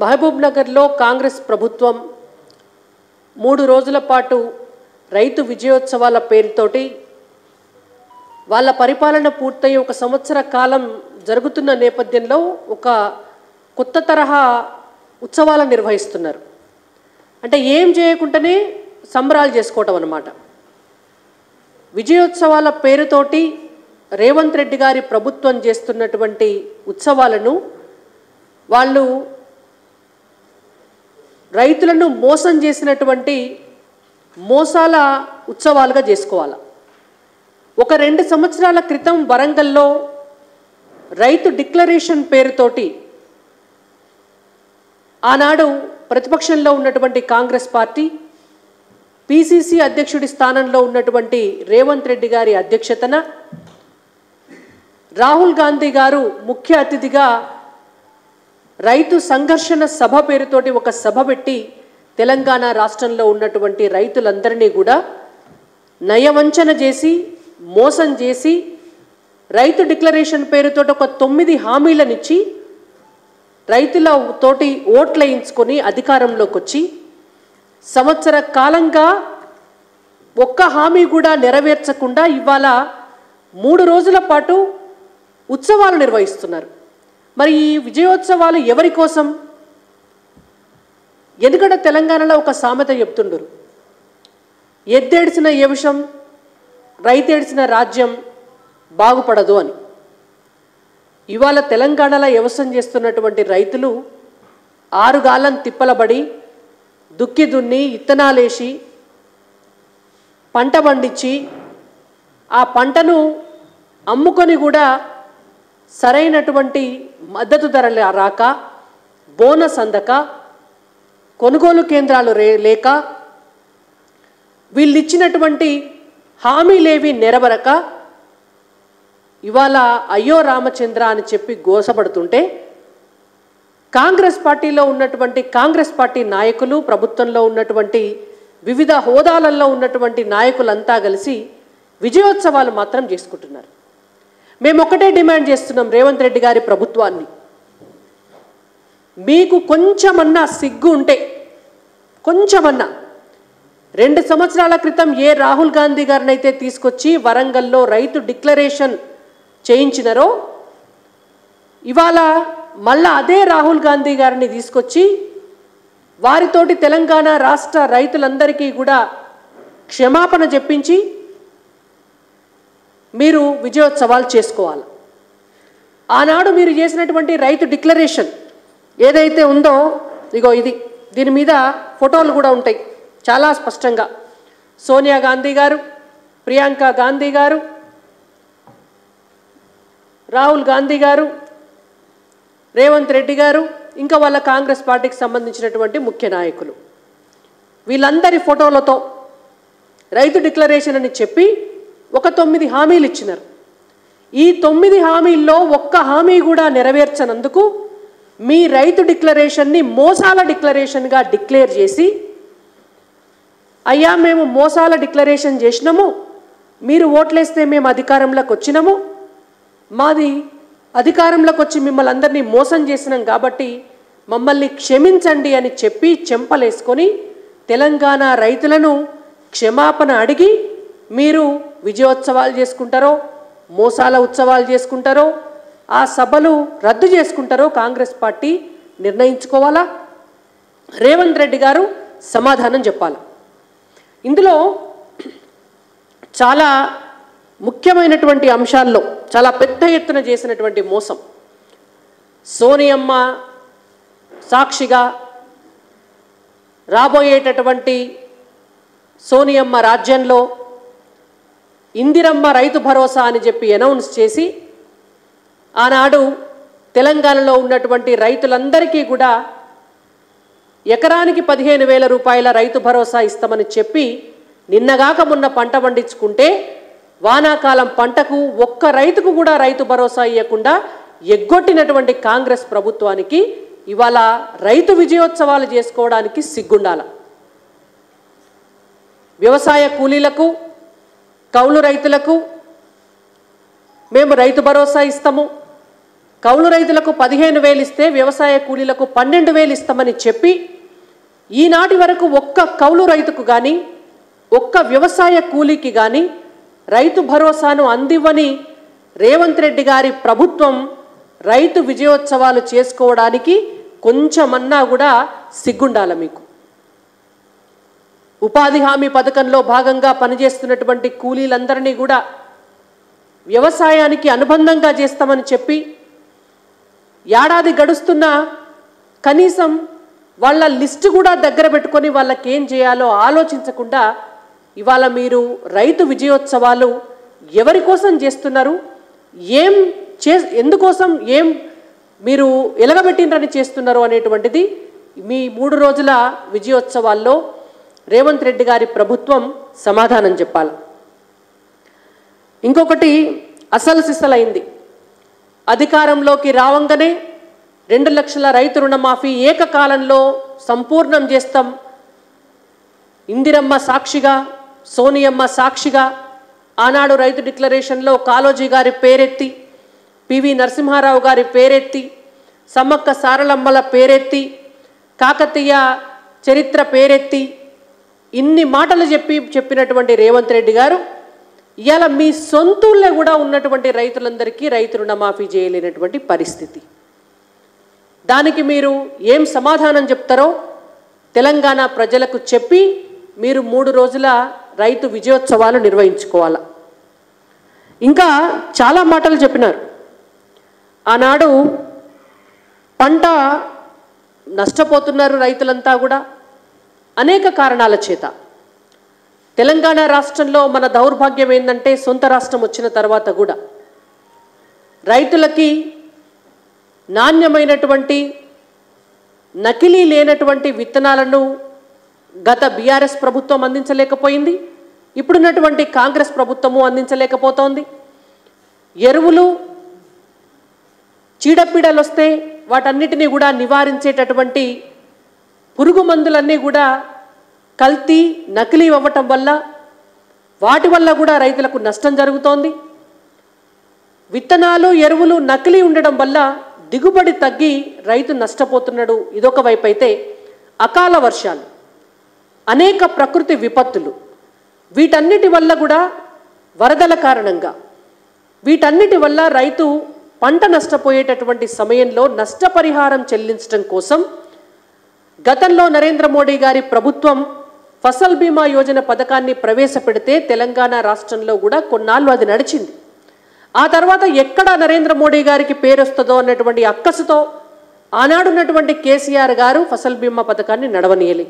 మహబూబ్ నగర్లో కాంగ్రెస్ ప్రభుత్వం 3 రోజుల పాటు రైతు విజయోత్సవాల పేరుతోటి వాళ్ళ పరిపాలన పూర్తయి 1 సంవత్సర కాలం జరుగుతున్న నేపథ్యంలో ఒక కొత్త తరహా ఉత్సవాలను నిర్వహిస్తున్నారు. అంటే ఏం చేయకుండానే సంబరాలు చేసుకోవడం అన్నమాట. విజయోత్సవాల పేరుతోటి రేవంత్ రెడ్డి గారి ప్రభుత్వం చేస్తున్నటువంటి ఉత్సవాలను వాళ్ళు రైతులను మోసం చేసినటువంటి మోసాల ఉత్సవాలుగా చేసుకోవాలి. 2 సంవత్సరాల క్రితం వరంగల్లో రైతు డిక్లరేషన్ పేరుతోటి ఆనాడు ప్రతిపక్షంలో ఉన్నటువంటి కాంగ్రెస్ పార్టీ పిసిసి అధ్యక్షుడి స్థానంలో ఉన్నటువంటి రేవంత్ రెడ్డి గారి అధ్యక్షతన రాహుల్ గాంధీ గారు ముఖ్య అతిథిగా రైతు సంఘర్షణ సభ పేరుతోటి ఒక సభ పెట్టి తెలంగాణ రాష్ట్రంలో ఉన్నటువంటి రైతులందరినీ కూడా నయవంచన చేసి మోసం చేసి రైతు డిక్లరేషన్ పేరుతోటి ఒక 9 హామీలనిచ్చి రైతుల తోటి ఓట్లేయించుకొని అధికారంలోకి వచ్చి సంవత్సర కాలంగా ఒక్క హామీ కూడా నెరవేర్చకుండా ఇవాళ 3 రోజుల పాటు ఉత్సవాలు నిర్వహిస్తున్నారు. మరి ఈ విజయోత్సవాలు ఎవరి కోసం? ఎందుకంటే తెలంగాణలో ఒక సామెత చెప్తుండరు, ఎద్దేడ్చిన యవశం రైతేడ్చిన రాజ్యం బాగుపడదు అని. ఇవాళ తెలంగాణలో వ్యవసాయం చేస్తున్నటువంటి రైతులు 6 గాలం తిప్పలబడి దుక్కి దున్ని ఇత్తనాలేసి పంట పండించి ఆ పంటను అమ్ముకొని కూడా సరైనటువంటి మద్దతు ధర రాక, బోనస్ అందక, కొనుగోలు కేంద్రాలు లేక, వీళ్ళు ఇచ్చినటువంటి హామీలేవి నెరవేరక ఇవాళ అయ్యో రామచంద్ర అని చెప్పి గోసపడుతుంటే కాంగ్రెస్ పార్టీలో ఉన్నటువంటి కాంగ్రెస్ పార్టీ నాయకులు, ప్రభుత్వంలో ఉన్నటువంటి వివిధ హోదాలలో ఉన్నటువంటి నాయకులంతా కలిసి విజయోత్సవాలు మాత్రం చేసుకుంటున్నారు. మేము ఒకటే డిమాండ్ చేస్తున్నాం రేవంత్ రెడ్డి గారి ప్రభుత్వాన్ని, మీకు కొంచెమన్నా సిగ్గు ఉంటే, కొంచెమన్నా 2 సంవత్సరాల క్రితం ఏ రాహుల్ గాంధీ గారిని అయితే తీసుకొచ్చి వరంగల్లో రైతు డిక్లరేషన్ చేయించినారో ఇవాళ మళ్ళా అదే రాహుల్ గాంధీ గారిని తీసుకొచ్చి వారితోటి తెలంగాణ రాష్ట్ర రైతులందరికీ కూడా క్షమాపణ చెప్పించి మీరు విజయోత్సవాలు చేసుకోవాలి. ఆనాడు మీరు చేసినటువంటి రైతు డిక్లరేషన్ ఏదైతే ఉందో ఇగో దీని మీద ఫోటోలు కూడా ఉంటాయి చాలా స్పష్టంగా. సోనియా గాంధీ గారు, ప్రియాంక గాంధీ గారు, రాహుల్ గాంధీ గారు, రేవంత్ రెడ్డి గారు, ఇంకా వాళ్ళ కాంగ్రెస్ పార్టీకి సంబంధించినటువంటి ముఖ్య నాయకులు, వీళ్ళందరి ఫోటోలతో రైతు డిక్లరేషన్ అని చెప్పి ఒక 9 హామీలు ఇచ్చినారు. ఈ 9 హామీల్లో ఒక్క హామీ కూడా నెరవేర్చనందుకు మీ రైతు డిక్లరేషన్ని మోసాల డిక్లరేషన్గా డిక్లేర్ చేసి, అయ్యా మేము మోసాల డిక్లరేషన్ చేసినాము, మీరు ఓట్లేస్తే మేము అధికారంలోకి వచ్చినాము, మాది అధికారంలోకి వచ్చి మిమ్మల్ని అందరినీ మోసం చేసినాం కాబట్టి మమ్మల్ని క్షమించండి అని చెప్పి చెంపలేసుకొని తెలంగాణ రైతులను క్షమాపణ అడిగి మీరు విజయోత్సవాలు చేసుకుంటారో, మోసాల ఉత్సవాలు చేసుకుంటారో, ఆ సభలు రద్దు చేసుకుంటారో కాంగ్రెస్ పార్టీ నిర్ణయించుకోవాలా. రేవంత్ రెడ్డి గారు సమాధానం చెప్పాలి. ఇందులో చాలా ముఖ్యమైనటువంటి అంశాల్లో చాలా పెద్ద ఎత్తున చేసినటువంటి మోసం, సోనియమ్మ సాక్షిగా రాబోయేటటువంటి సోనియమ్మ రాజ్యంలో ఇందిరమ్మ రైతు భరోసా అని చెప్పి అనౌన్స్ చేసి ఆనాడు తెలంగాణలో ఉన్నటువంటి రైతులందరికీ కూడా ఎకరానికి 15,000 రూపాయల రైతు భరోసా ఇస్తామని చెప్పి నిన్నగాక మొన్న పంట పండించుకుంటే వానాకాలం పంటకు ఒక్క రైతుకు కూడా రైతు భరోసా ఇవ్వకుండా ఎగ్గొట్టినటువంటి కాంగ్రెస్ ప్రభుత్వానికి ఇవాళ రైతు విజయోత్సవాలు చేసుకోవడానికి సిగ్గుండాల. వ్యవసాయ కూలీలకు, కౌలు రైతులకు మేము రైతు భరోసా ఇస్తాము, కౌలు రైతులకు 15,000 ఇస్తే వ్యవసాయ కూలీలకు 12,000 ఇస్తామని చెప్పి ఈనాటి వరకు ఒక్క కౌలు రైతుకు కానీ ఒక్క వ్యవసాయ కూలీకి కానీ రైతు భరోసాను అందివ్వని రేవంత్ రెడ్డి గారి ప్రభుత్వం రైతు విజయోత్సవాలు చేసుకోవడానికి కొంచెమన్నా కూడా సిగ్గుండాల మీకు. ఉపాధి హామీ పథకంలో భాగంగా పనిచేస్తున్నటువంటి కూలీలందరినీ కూడా వ్యవసాయానికి అనుబంధంగా చేస్తామని చెప్పి ఏడాది గడుస్తున్నా కనీసం వాళ్ళ లిస్టు కూడా దగ్గర పెట్టుకొని వాళ్ళకి ఏం చేయాలో ఆలోచించకుండా ఇవాళ మీరు రైతు విజయోత్సవాలు ఎవరి కోసం చేస్తున్నారు, ఎందుకోసం మీరు ఎలగబెట్టినని చేస్తున్నారు అనేటువంటిది మీ 3 రోజుల విజయోత్సవాల్లో రేవంత్ రెడ్డి గారి ప్రభుత్వం సమాధానం చెప్పాలి. ఇంకొకటి అసలు సిసలైంది. అధికారంలోకి రావంగానే 2 లక్షల రైతు రుణమాఫీ ఏకకాలంలో సంపూర్ణం చేస్తాం, ఇందిరమ్మ సాక్షిగా సోనియమ్మ సాక్షిగా ఆనాడు రైతు డిక్లరేషన్లో కాళోజీ గారి పేరెత్తి, పివి నరసింహారావు గారి పేరెత్తి, సమ్మక్క సారలమ్మల పేరెత్తి, కాకతీయ చరిత్ర పేరెత్తి ఇన్ని మాటలు చెప్పినటువంటి రేవంత్ రెడ్డి గారు ఇవాళ మీ సొంతూళ్ళే కూడా ఉన్నటువంటి రైతులందరికీ రైతు రుణమాఫీ చేయలేనటువంటి పరిస్థితి. దానికి మీరు ఏం సమాధానం చెప్తారో తెలంగాణ ప్రజలకు చెప్పి మీరు 3 రోజుల రైతు విజయోత్సవాలు నిర్వహించుకోవాలి. ఇంకా చాలా మాటలు చెప్పినారు. ఆనాడు పంట నష్టపోతున్నారు రైతులంతా కూడా అనేక కారణాల చేత. తెలంగాణ రాష్ట్రంలో మన దౌర్భాగ్యం ఏంటంటే సొంత రాష్ట్రం వచ్చిన తర్వాత కూడా రైతులకి నాణ్యమైనటువంటి నకిలీ లేనటువంటి విత్తనాలను గత బీఆర్ఎస్ ప్రభుత్వం అందించలేకపోయింది, ఇప్పుడున్నటువంటి కాంగ్రెస్ ప్రభుత్వము అందించలేకపోతోంది. ఎరువులు చీడపీడలు వస్తే వాటన్నిటినీ కూడా నివారించేటటువంటి పురుగు మందులన్నీ కూడా కల్తీ నకిలీ అవ్వటం వల్ల వాటి వల్ల కూడా రైతులకు నష్టం జరుగుతోంది. విత్తనాలు ఎరువులు నకిలీ ఉండడం వల్ల దిగుబడి తగ్గి రైతు నష్టపోతున్నాడు. ఇదొక వైపు అయితే అకాల వర్షాలు, అనేక ప్రకృతి విపత్తులు, వీటన్నిటి వల్ల కూడా వరదల కారణంగా వీటన్నిటి వల్ల రైతు పంట నష్టపోయేటటువంటి సమయంలో నష్టపరిహారం చెల్లించడం కోసం గతంలో నరేంద్ర మోడీ గారి ప్రభుత్వం ఫసల్ బీమా యోజన పథకాన్ని ప్రవేశపెడితే తెలంగాణ రాష్ట్రంలో కూడా కొన్నాళ్ళు అది నడిచింది. ఆ తర్వాత ఎక్కడ నరేంద్ర మోడీ గారికి పేరు వస్తుందో అన్నటువంటి అక్కసుతో ఆనాడున్నటువంటి కేసీఆర్ గారు ఫసల్ బీమా పథకాన్ని నడవనీయలే.